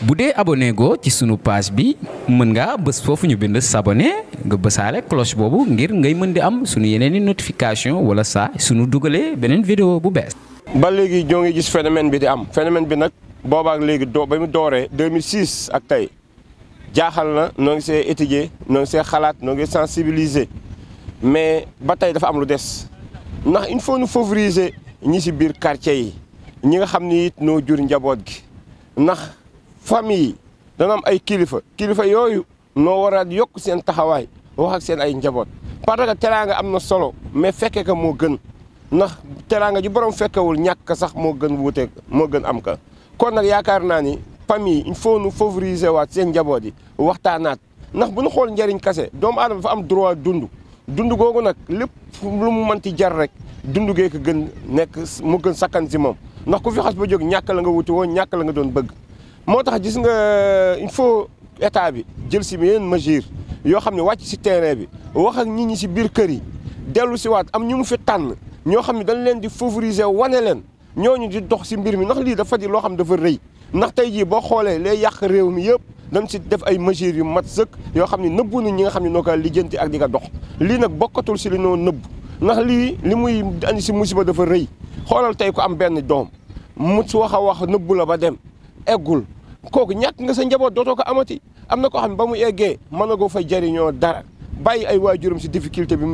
bu dee abonné go ci sunu page bi mën ngaa bës foofu ñu bind s'abonner nga bësaale cloche boobu ngir ngay mën di am sunu yeneen i notification wala saa sunu dugalee beneen vidéo bu bees. ba léegi ñoo ngi gis phénomène bi di am phénomène bi nag boobaak léegi ba mu dooree 2006 ak tey jaaxal na noo ngi see étudier noo ngi see xalaat noo ngi sensibiliser mais ba tey dafa am lu des ndax il faut nu favoriser ñi si biir quartier yi ñi nga xam ni it noo jur njaboot gi ndax famille yi dana am ay kilifa yooyu noo war a yokk seen taxawaay wax ak seen ay njaboot parce que teraanga am na solo mais fekke ka moo gën ndax teraanga ji borom fekkewul ñàkk sax moo gën wuute moo gën am ka kon nag yaakaar naa ni famille il faut nu favoriser waat seen njaboot yi waxtaanaat ndax bu ñu xool njëriñ kase doomu aadama dafa am droit dund googu nag lépp lu mu mënti jar rek dund gee ko gën nekk mu gën sakkan si moom ndax ku fi xas ba jóg ñàkk la nga wuti woon ñàkk la nga doon bëgg moo tax gis nga il faut état bi jël si yeneen mesure yoo xam ne wàcc si terrain bi wax ak nit ñi si biir kër yi dellu si waat am ñu mu fi tànn ñoo xam ne dañ leen di favoriser wane leen ñooñu di dox si mbir mi ndax lii dafa di loo xam dafa rëy ndax tey jii boo xoolee lay yàq réew mi yëpp dañ si def ay mesures yu mat sëkk yoo xam ne nëbbu ñi nga xam ne noo ko lijjanti ak di ko dox lii nag bokkatul si li noo nëbb ndax lii li muy andi si musiba dafa rëy xoolal tey ko am benn doom mu wax a wax nëbbu la ba dem eggul kooku ñàkk nga sa njaboot dootoo ko amati am na koo xam ne ba mu eggee mën na koo fay jariñoo dara bàyyi ay waajuram si difficulté bi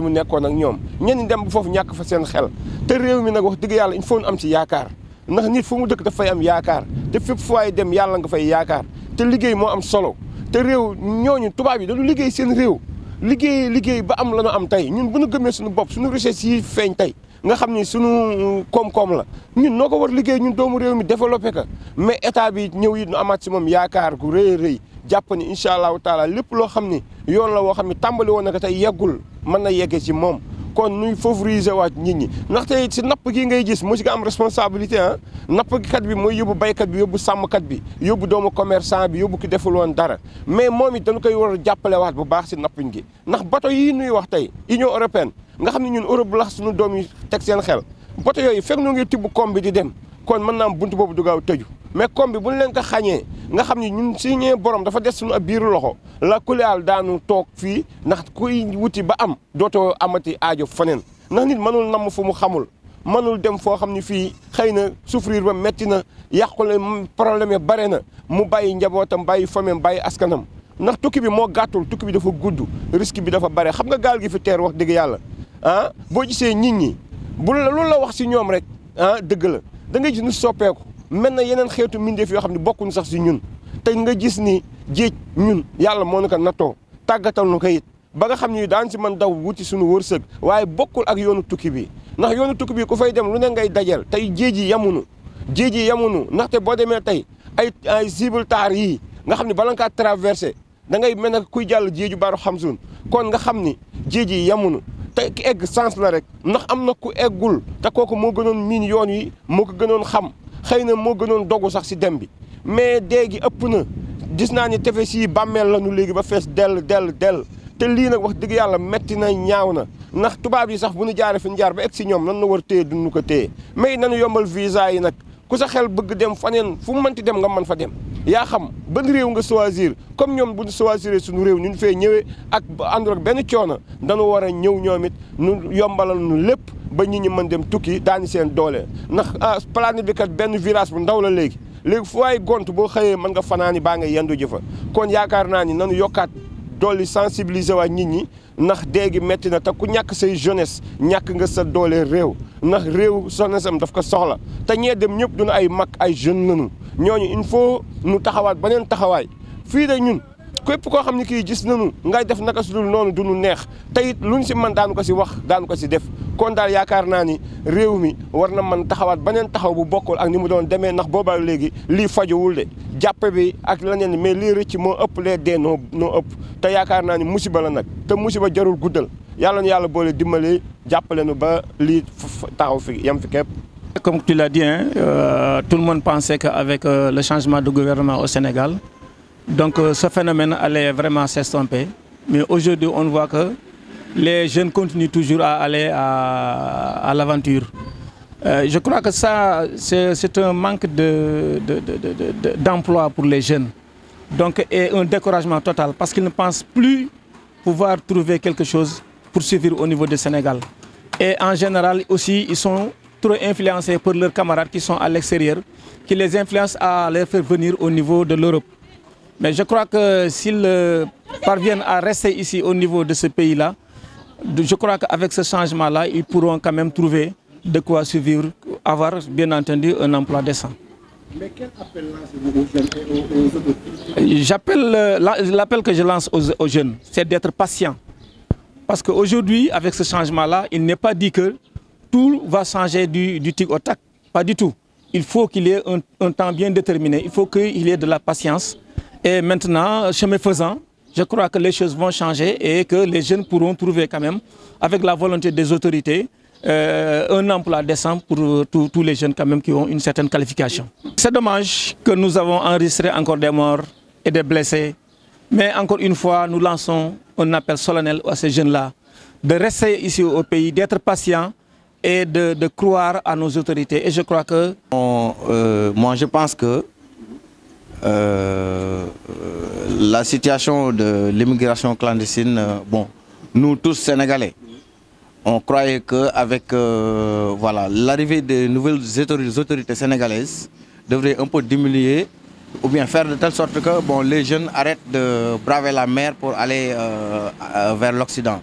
mu nekkoon ak ñoom ñenn dem bu foofu ñàkk fa seen xel te réew mi nag wax dëgg yàlla il faut am si yaakaar ndax nit fu mu dëkk daf fay am yaakaar te fépp fu waay dem yàlla nga fay yaakaar te liggéey moo am solo te réew ñooñu tubaab yi dañu liggéey seen réew liggéey ba am la ñu am tey ñun bu ñu gëmee suñu bopp suñu richesse yi feeñ tey nga xam ni suñu koom-koom la ñun noo ko war liggéey ñun doomu réew mi développé ka mais état bi ñëw it nu amaat si moom yaakaar gu rëy a rëy jàpp ni incha allahu taala lépp loo xam ni yoon la woo xam ne tàmbali woon na ko tey yeggul mën na yeggee ci moom kon nuy favoriser waat nit ñi ndaxte si napp gi ngay gis moo si nga am responsabilité ah nappkat bi mooy yóbbu baykat bi yóbbu sàmmkat bi yóbbu doomu commerçant bi yóbbu ki deful woon dara mais moom it dañu koy war a jàppale waat bu baax si nappin gi ndax bato yii nuy wax tey Union européenne nga xam ne ñun Europe la suñu doom yi teg seen xel bato yooyu fekk nu ngi tibb koom bi di dem kon mën naa am buntu boobu du gaaw tëju mais koom bi bu ñu leen ko xañee nga xam ne ñun si ñee borom dafa des suñu ab biiru loxo la kuléal daanu toog fii ndax kuy wuti ba am dootoo amati aajo faneen ndax nit mënul namm fu mu xamul mënul dem foo xam ne fii xëy na souffrir ba metti na yàqule problème yi bare na mu bàyyi njabootam bàyyi famem bàyyi askanam ndax tukki bi moo gàttul tukki bi dafa gudd risque bi dafa bare xam nga gaal gi fi teer wax dëgg yàlla ah boo gisee nit ñi bu loolu la wax si ñoom rek ah dëgg la da ngay gis nu soppeeku mel na yeneen xeetu mbindeef yoo xam ne bokkuñ sax si ñun te nga gis ni géej ñun yàlla moo na ko nattoo tàggatal nu ko it ba nga xam ni daan si mën daw wuti suñu wërsëg waaye bokkul ak yoonu tukki bi ndax yoonu tukki bi ku fay dem lu ne ngay dajal tey géej yi yamunu ndaxte boo demee tey ay Gibraltar yii nga xam ne bala nga kaa traversé da ngay mel ne kuy jàll géeju baaru Xamsun kon nga xam ni géej yi yamunu te ki egg sens la rek ndax am na ku eggul te kooku moo gënoon miin yoon yi moo ko gënoon xam xëy na moo gënoon dogu sax si dem bi mais déegi ëpp na gis naa ni tefes yi bàmmeel la nu léegi ba fees dell te lii nag wax dëgg yàlla metti na ñaaw na ndax tubaab yi sax bu ñu jaaree fi ñu jaar ba egg si ñoom nan na war téye duñu ko téye mais nanu yombal visa yi nag ku sa xel bëgg dem faneen fu mu mënti dem nga mën fa dem yaa xam ban réew nga choisir comme ñoom bu ñu choisir suñu réew ñu fee ñëwee ak àndul ak benn coono dañu war a ñëw ñoom it nu yombalal nu lépp ba nit ñi mën dem tukki daani seen doole ndax planète bi kat benn virage bu ndaw la léegi fu waay gont boo xëyee mën nga fanaani baa nga yendu jëfa kon yaakaar naa ni nanu yokkaat dolli sensibiliser waa nit ñi ndax déegi metti na te ku ñàkk say jeunesse ñàkk nga sa doole réew ndax réew jeunesse am daf ko soxla te ñee dem ñëpp duna ay mag ay jeunes lañu ñooñu il faut nu taxawaat beneen taxawaay fii de ñun képp koo xam ne kii gis nañu ngay def naka su dul noonu du nu neex te it luñ si mën daanu ko si wax daanu ko si def kon daal yaakaar naa ni réew mi war na mën taxawaat beneen taxaw bu bokkul ak ni mu doon demee ndax boobaa léegi lii fajuwul de jàppe bi ak leneen mais lii rëcc moo ëpp lee dee noo ëpp te yaakaar naa ni musiba la nag te musiba jarul guddal yàlla na yàlla boole dimbali jàppale nu ba lii taxaw fi yam fi képp. Comme tu l'as dit, tout le monde pensait qu'avec le changement de gouvernement au Sénégal, donc ce phénomène allait vraiment s'estomper. Mais aujourd'hui, on voit que les jeunes continuent toujours à aller à l'aventure. Je crois que ça, c'est un manque d'emploi pour les jeunes. Donc, et un découragement total parce qu'ils ne pensent plus pouvoir trouver quelque chose pour suivre au niveau du Sénégal. Et en général aussi, ils sont trop influencés par leurs camarades qui sont à l'extérieur, qui les influencent à les faire venir au niveau de l'Europe. Mais je crois que s'ils parviennent à rester ici au niveau de ce pays-là, je crois qu'avec ce changement-là, ils pourront quand même trouver de quoi survivre, avoir bien entendu un emploi décent. Mais quel appel lancez-vous aux jeunes et aux autres? L'appel que je lance aux jeunes, c'est d'être patient. Parce qu'aujourd'hui, avec ce changement-là, il n'est pas dit que tout va changer du tic au tac. Pas du tout. Il faut qu'il y ait un temps bien déterminé. Il faut qu'il y ait de la patience. Et maintenant, chemin faisant, je crois que les choses vont changer et que les jeunes pourront trouver quand même, avec la volonté des autorités, un emploi décent pour tous les jeunes quand même qui ont une certaine qualification. C'est dommage que nous avons enregistré encore des morts et des blessés. Mais encore une fois, nous lançons un appel solennel à ces jeunes-là de rester ici au pays, d'être patients et de croire à nos autorités. Et je crois que... moi, je pense que la situation de l'immigration clandestine, bon, nous tous Sénégalais, on croyait qu'avec voilà, l'arrivée de nouvelles autorités sénégalaises devrait un peu diminuer ou bien faire de telle sorte que bon, les jeunes arrêtent de braver la mer pour aller vers l'Occident.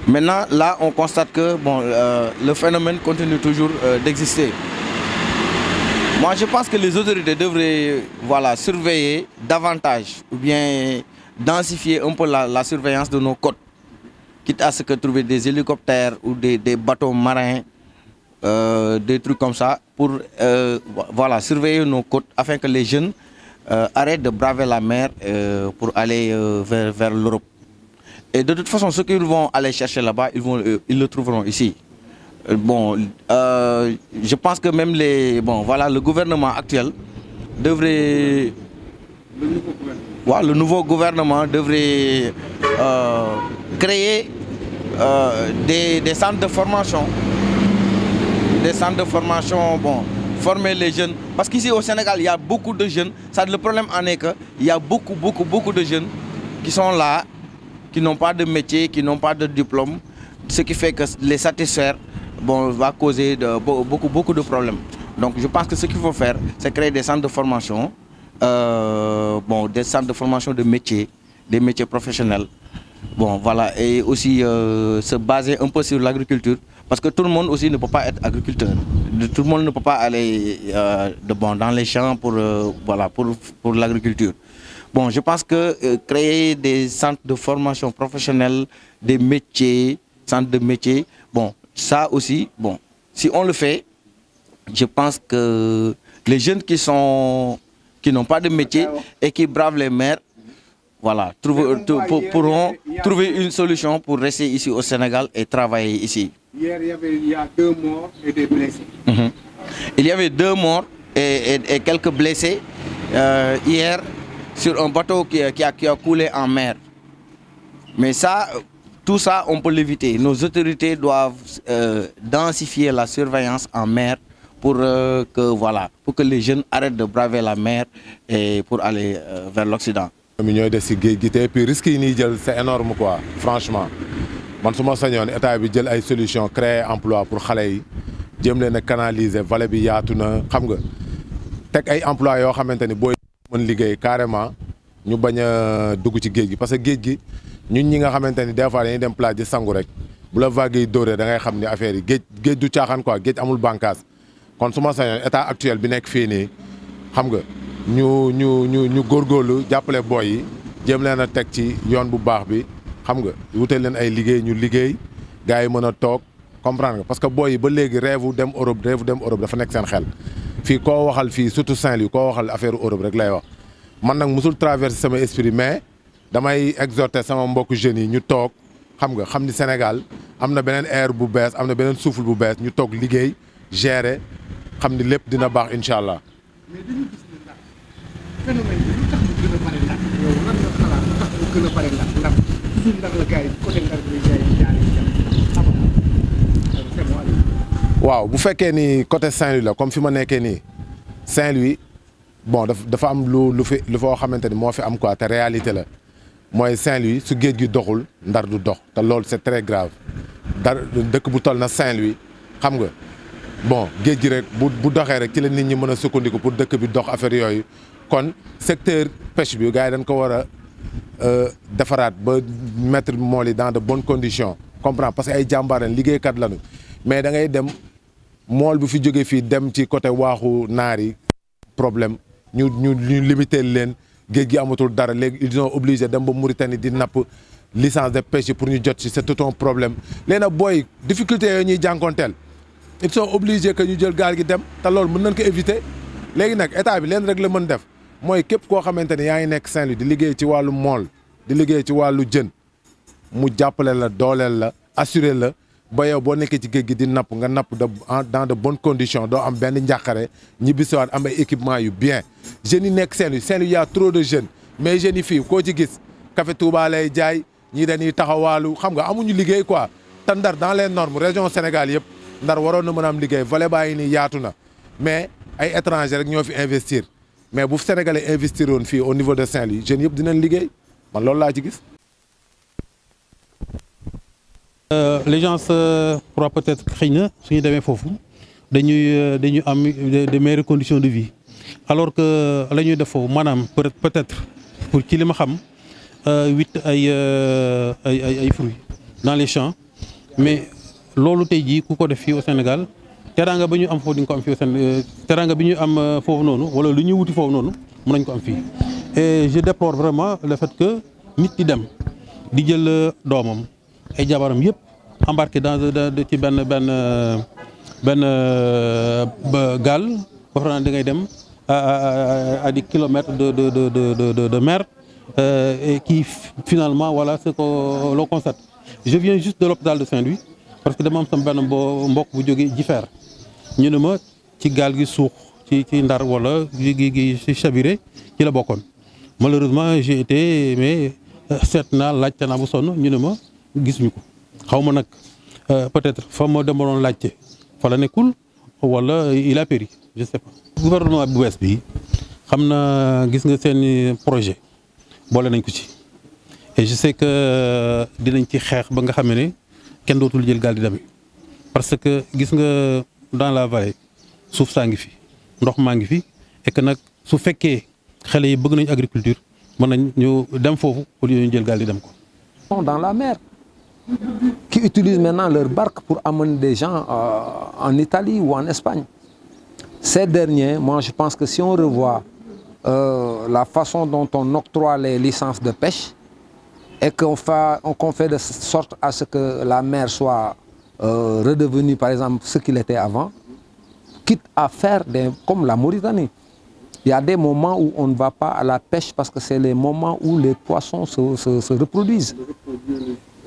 Maintenant, là, on constate que bon, le phénomène continue toujours d'exister. Moi, je pense que les autorités devraient voilà, surveiller davantage ou bien densifier un peu la surveillance de nos côtes, quitte à ce que trouver des hélicoptères ou des bateaux marins, des trucs comme ça, pour voilà, surveiller nos côtes afin que les jeunes arrêtent de braver la mer pour aller vers l'Europe. Et de toute façon, ceux qui vont aller chercher là-bas, ils le trouveront ici. Bon, je pense que même le gouvernement actuel devrait... Le nouveau gouvernement devrait créer des centres de formation. Des centres de formation, bon, former les jeunes. Parce qu'ici au Sénégal, il y a beaucoup de jeunes. Ça, le problème en est qu'il y a beaucoup de jeunes qui sont là, qui n'ont pas de métier, qui n'ont pas de diplôme. Ce qui fait que les satisfaire bon, va causer beaucoup de problèmes. Donc je pense que ce qu'il faut faire, c'est créer des centres de formation, bon, des centres de formation de métiers, des métiers professionnels. Bon, voilà, et aussi se baser un peu sur l'agriculture. Parce que tout le monde aussi ne peut pas être agriculteur. Tout le monde ne peut pas aller dans les champs pour, voilà, pour l'agriculture. Bon, je pense que créer des centres de formation professionnelle, des métiers, centres de métiers, bon, ça aussi, bon, si on le fait, je pense que les jeunes qui n'ont pas de métier et qui bravent les mers, voilà, pourront trouver une solution pour rester ici au Sénégal et travailler ici. Hier, il y a 2 morts et des blessés. Il y avait 2 morts et quelques blessés hier sur un bateau qui a coulé en mer. Mais ça, tout ça, on peut l'éviter. Nos autorités doivent densifier la surveillance en mer pour que les jeunes arrêtent de braver la mer et pour aller vers l'Occident. Puis risque c'est énorme quoi, franchement. Man suma sañoon état bi jël ay solution créer emploi pour xalé yi jëm leen a canaliser vallée bi yaatu na xam nga tek ay emploi yoo xamante ni booy mën liggéey carrément ñu bañ a dugg ci géej gi parce que géej gi ñun ñi nga xamante ni des fois dañuy dem plage di sangu rek bu la vague yi dóoree da ngay xam ni affaire yi géej du caaxaan quoi géej amul bànqaas kon suma sañoon état actuel bi nekk fii nii xam nga ñu góorgóorlu jàppale boy yi jëm leen a teg ci yoon bu baax bi xam nga wutal leen ay liggéey ñu liggéey gars yi mën a toog comprendre nga parce que boy yi ba léegi rêve dem Europe dafa nekk seen xel fii koo waxal fii surtout Saint-Louis koo waxal affaire Europe rek lay wax man nag musul traverser sama esprit mais damay exhorter sama mbokku jeunes yi ñu toog xam nga xam ni Sénégal am na beneen air bu bees am na beneen souffle bu bees ñu toog liggéey gérer xam ni lépp dina baax incha allah. mais dañu gis ne ndax phénomène bi lu tax mu gën a bare ndax yow lan nga xalaat lu tax mu gën a bare ndax toujours ndax la gars yi côté ndax la gars yi jaaree waaw bu fekkee ni côté Saint-Louis la comme fi ma nekkee nii Saint-Louis bon dafa am lu foo xamante ni moo fi am quoi te réalité la mooy Saint-Louis su géej gi doxul Ndar du dox te loolu c'est très grave dëkk bu toll na Saint-Louis xam nga bon géej gi rek bu doxee rek ci la nit ñi mën a sukkandiku pour dëkk bi dox affaire yooyu kon secteur pêche bi gars yi dañ ko war a defaraat ba mettre mool yi dans de bonnes conditions comprendre parce que ay jàmbaar lañ liggéeykat lañu mais da ngay dem mool bu fi jógee fii dem ci côté waaxu naar yi problème ñu limiter leen géej gi amatul dara léegi ils sont obligés dem ba Mauritanie di napp licence de pêche pour ñu jot ci c'est tout un problème léegi nag booy difficulté yooyu ñuy jànkonteel ils sont obligés que ñu jël gaal gi dem te loolu mën nañ ko éviter léegi nag état bi leen rek la mën def mooy képp koo xamante ne yaa ngi nekk Saint-Louis di liggéey ci wàllu mool di liggéey ci wàllu jën mu jàppale la dooleel la assurer la ba yow boo nekkee ci géej gi di napp nga napp dans de bonnes conditions doo am benn njàqare ñibbisiwaat am ay équipement yu bien jeunes yi nekk Saint-Louis y a trop de jeunes mais jeunes yi fii koo ci gis café Touba lay jaay ñii dañuy taxawaalu xam nga amuñu liggéey quoi te Ndar dans les normes région Sénégal yëpp Ndar waroon na mën a am liggéey volet baa ngi nii yaatu na mais ay étrangers rek ñoo fi investir mais bu Sénégalais investir woon fii au niveau de Saint-Louis jeunes yëpp dinañ liggéey man loolu laa ci gis. Les gens croient peut-être xëy na suñu demee foofu dañuy am de meilleures conditions de vie alors que la ñuy def foofu maanaam peut-être pour ci li ma xam witt ay fruits dans les champs mais loolu tey jii ku ko def fii au Sénégal teraanga ba ñu am foofu di nga ko am fii au Sénégal teraanga bi ñu am foofu noonu wala lu ñuy wuti foofu noonu mën nañ ko am fii et je déplore vraiment le fait que nit di dem di jël doomam ay jabaram yëpp embarqué dans ci benn gaal ba fa da ngay dem à des kilomètres de mer et qui finalement voilà ce que l'on constate. Je viens juste de l'hôpital de Saint-Louis parce que dama am sama benn mbokk bu jógee Jifeer ñu ne ma ci gaal gi suux ci Ndar wala gi ci Chabiré ci la bokkoon malheureusement j'ai été mais seet naa laajte naa bu sonn ñu ne ma gisuñu ko xaw ma nag peut-être fa ma demoon laajte fa la nekkul wala il a péri je sais pas. gouvernement bu bees bi xam na gis nga seen projet boole nañ ko ci et je sais que dinañ ci xeex ba nga xam ne kenn dootul jël gaal di demee parce que gis nga dans la vallée suuf saa ngi fi ndox maa ngi fi et que nag su fekkee xale yi bëgg nañ agriculture mën nañ ñu dem foofu au lieu ñu jël gaal di dem ko. Dans la mer, qui utilisent maintenant leur barque pour amener des gens en Italie ou en Espagne. Ces derniers, moi je pense que si on revoit la façon dont on octroie les licences de pêche et qu'on fait de sorte à ce que la mer soit redevenue par exemple ce qu'il était avant, quitte à faire comme la Mauritanie. Il y a des moments où on ne va pas à la pêche parce que c'est les moments où les poissons se reproduisent.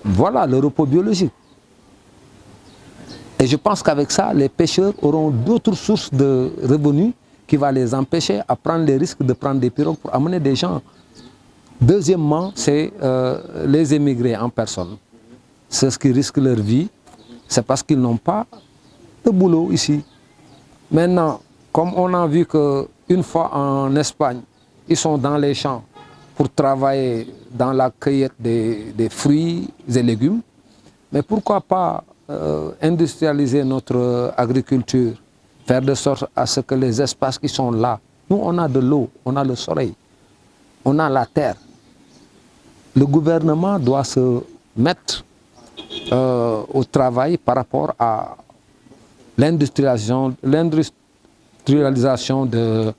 Voilà, le repos biologique. Et je pense qu'avec ça, les pêcheurs auront d'autres sources de revenus qui vont les empêcher à prendre les risques de prendre des pirogues pour amener des gens. Deuxièmement, c'est les émigrés en personne. C'est ce qui risque leur vie. C'est parce qu'ils n'ont pas de boulot ici. Maintenant, comme on a vu qu'une fois en Espagne, ils sont dans les champs pour travailler dans la cueillette des fruits et légumes, mais pourquoi pas industrialiser notre agriculture, faire de sorte à ce que les espaces qui sont là, nous on a de l'eau, on a le soleil, on a la terre. Le gouvernement doit se mettre au travail par rapport à l'industrialisation de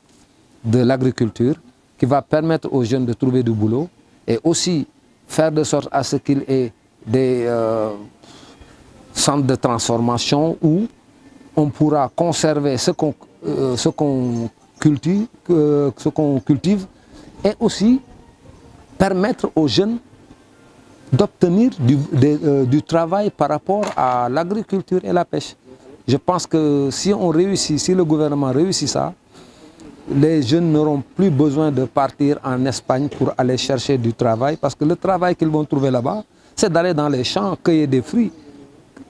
l'agriculture qui va permettre aux jeunes de trouver du boulot et aussi faire de sorte à ce qu'il y ait des centres de transformation où on pourra conserver ce qu'on cultive et aussi permettre aux jeunes d'obtenir du travail par rapport à l'agriculture et la pêche. Je pense que si on réussit, si le gouvernement réussit ça, les jeunes n'auront plus besoin de partir en Espagne pour aller chercher du travail parce que le travail qu'ils vont trouver là-bas, c'est d'aller dans les champs, cueillir des fruits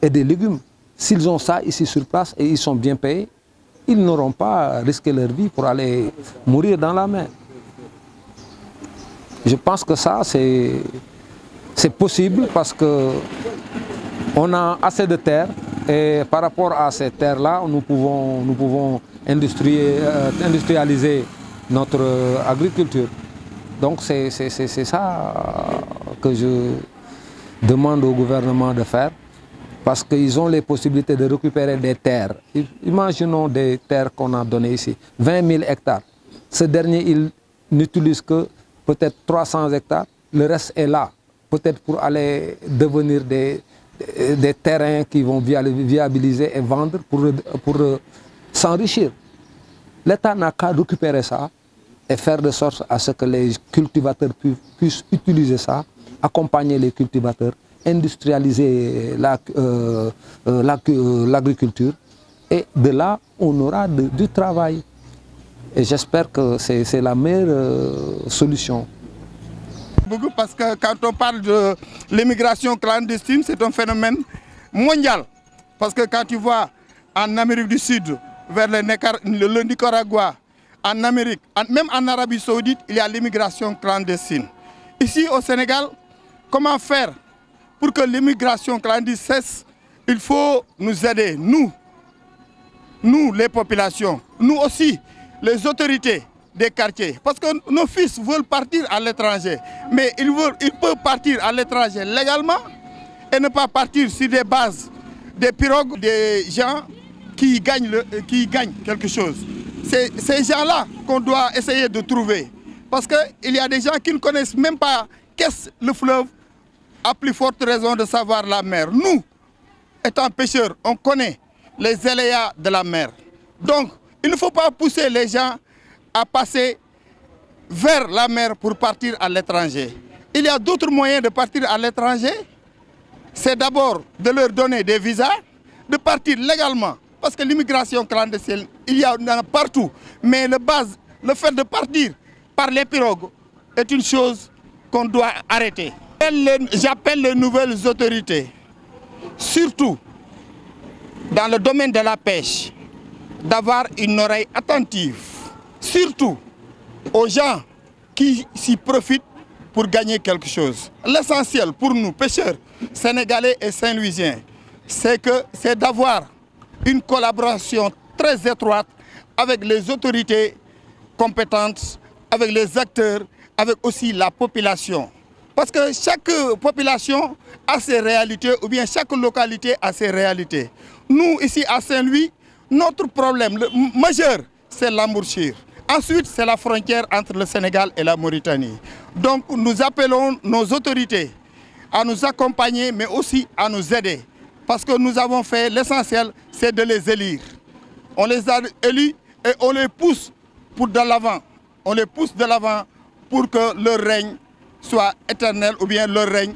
et des légumes. s'ils ont ça ici sur place et ils sont bien payés, ils n'auront pas risqué leur vie pour aller mourir dans la mer. Je pense que ça, c'est possible parce qu'on a assez de terres et par rapport à ces terres-là, nous pouvons industrialiser notre agriculture. Donc c'est ça que je demande au gouvernement de faire parce qu'ils ont les possibilités de récupérer des terres. Imaginons des terres qu'on a données ici, 20 000 hectares. Ce dernier, il n'utilise que peut-être 300 hectares. Le reste est là, peut-être pour aller devenir des terrains qui vont viabiliser et vendre pour s'enrichir. L'État n'a qu'à récupérer ça et faire de sorte à ce que les cultivateurs puissent utiliser ça, accompagner les cultivateurs, industrialiser l'agriculture et de là on aura du travail. Et j'espère que c'est la meilleure solution. Beaucoup parce que quand on parle de l'immigration clandestine, c'est un phénomène mondial. Parce que quand tu vois en Amérique du Sud, vers le Nicaragua, en Amérique, même en Arabie Saoudite, il y a l'immigration clandestine. Ici au Sénégal, comment faire pour que l'immigration clandestine cesse? Il faut nous aider, nous les populations, nous aussi, les autorités des quartiers. Parce que nos fils veulent partir à l'étranger, mais ils peuvent partir à l'étranger légalement et ne pas partir sur des bases, des pirogues, des gens qui gagnent quelque chose. C'est ces gens-là qu'on doit essayer de trouver. Parce qu'il y a des gens qui ne connaissent même pas qu'est-ce le fleuve, à plus forte raison de savoir la mer. Nous, étant pêcheurs, on connaît les aléas de la mer. Donc, il ne faut pas pousser les gens à passer vers la mer pour partir à l'étranger. Il y a d'autres moyens de partir à l'étranger. C'est d'abord de leur donner des visas, de partir légalement. Parce que l'immigration clandestine, il y en a partout. Mais le fait de partir par les pirogues est une chose qu'on doit arrêter. J'appelle les nouvelles autorités, surtout dans le domaine de la pêche, d'avoir une oreille attentive, surtout aux gens qui s'y profitent pour gagner quelque chose. L'essentiel pour nous, pêcheurs sénégalais et saint-louisiens, c'est d'avoir une collaboration très étroite avec les autorités compétentes, avec les acteurs, avec aussi la population. Parce que chaque population a ses réalités, ou bien chaque localité a ses réalités. Nous, ici à Saint-Louis, notre problème majeur, c'est l'embouchure. Ensuite, c'est la frontière entre le Sénégal et la Mauritanie. Donc, nous appelons nos autorités à nous accompagner, mais aussi à nous aider. Parce que nous avons fait l'essentiel, c'est de les élire. On les a élus et on les pousse de l'avant. On les pousse de l'avant pour que leur règne soit éternel ou bien leur règne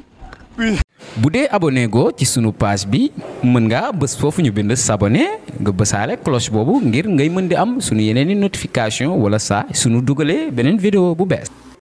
puisse. bu dee abonné go ci sunu page bi mën nga bës foofu ñu bind s'abonner nga bësaale cloche boobu ngir ngay mën di am sunu yeneeni notification wala saa sunu dugalee beneen vidéo bu bees